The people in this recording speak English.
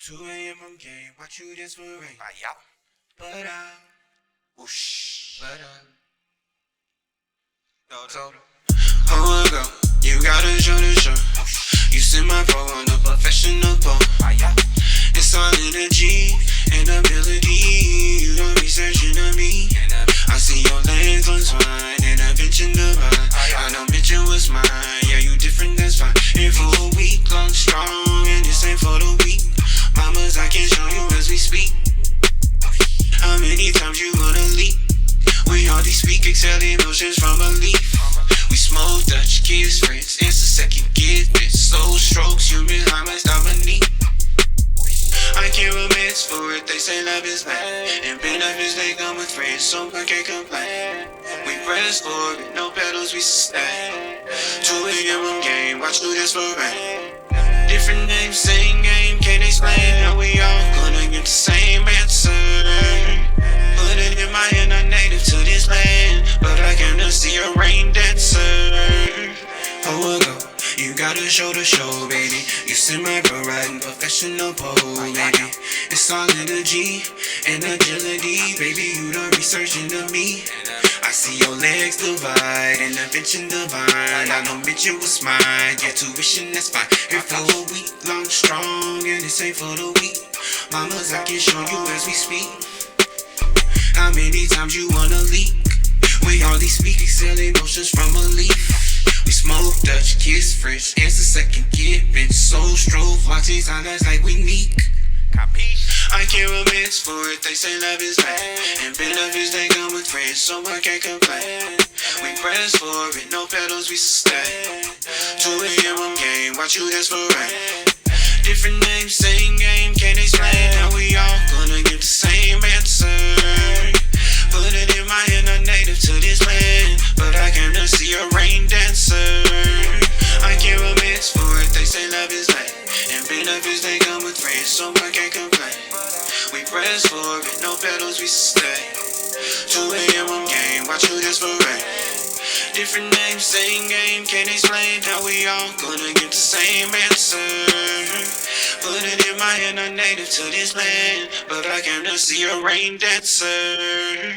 2 a.m. I'm game, watch you dance for rain. But whoosh, but told her, hold up, you gotta show the show. You see my pro on a professional pole. It's all energy and ability. You don't be searching on me. I see your legs on twine and a bitch in the ride. I don't mention what's mine. Yeah, you different, that's fine. And for a week long strong, and this ain't for the weak. Mamas, I can show you as we speak. How many times you gonna leap? We all these speak, exhale emotions from a leaf. We smoke Dutch, kiss friends, it's a second get this. Soul strokes, you behind my Dominique. I can't romance for it, they say love is bad. And benefits they come with friends, so I can't complain. We press for it, no pedals we sustain. 2 a.m. I'm game, watch you dance for rain. Different names, same game, can't explain. Now we all gonna get the same answer. Put it in my hand, I'm native to this land, but I came to see a rain dancer. Oh, go. You gotta show the show, baby. You semi-pro riding professional pole, baby. It's all energy and agility, baby. You done research into me. I see your legs divide and a bitch in the vine. I don't bitch it was mine. Yeah, tuition, that's fine. Here for a week long strong, and this ain't for the weak. Mamas, I can show you as we speak. How many times you wanna leak? We all these speak, exhale emotions from a leaf. We smoke Dutch, kiss fresh, answer second get bitch. Soul stroke, watching highlights like we neek. I can't romance for it, they say love is bad. And benefits they come with friends, so I can't complain. We press for it, no pedals we sustain. 2 a.m. I'm game, watch you dance for rain. Different names, same game, can't explain. Now we all gonna get the same answer. Put it in my hand, I'm native to this land, but I came to see a rain dancer. I can't romance for it, they say love is bad. And benefits they come with friends, so I can't complain. We press for it, no pedals we sustain. 2 a.m. I'm game, watch you dance for rain. Different names, same game, can't explain. How we all gonna get the same answer. Put it in my hand, I'm native to this land, but I came to see a rain dancer.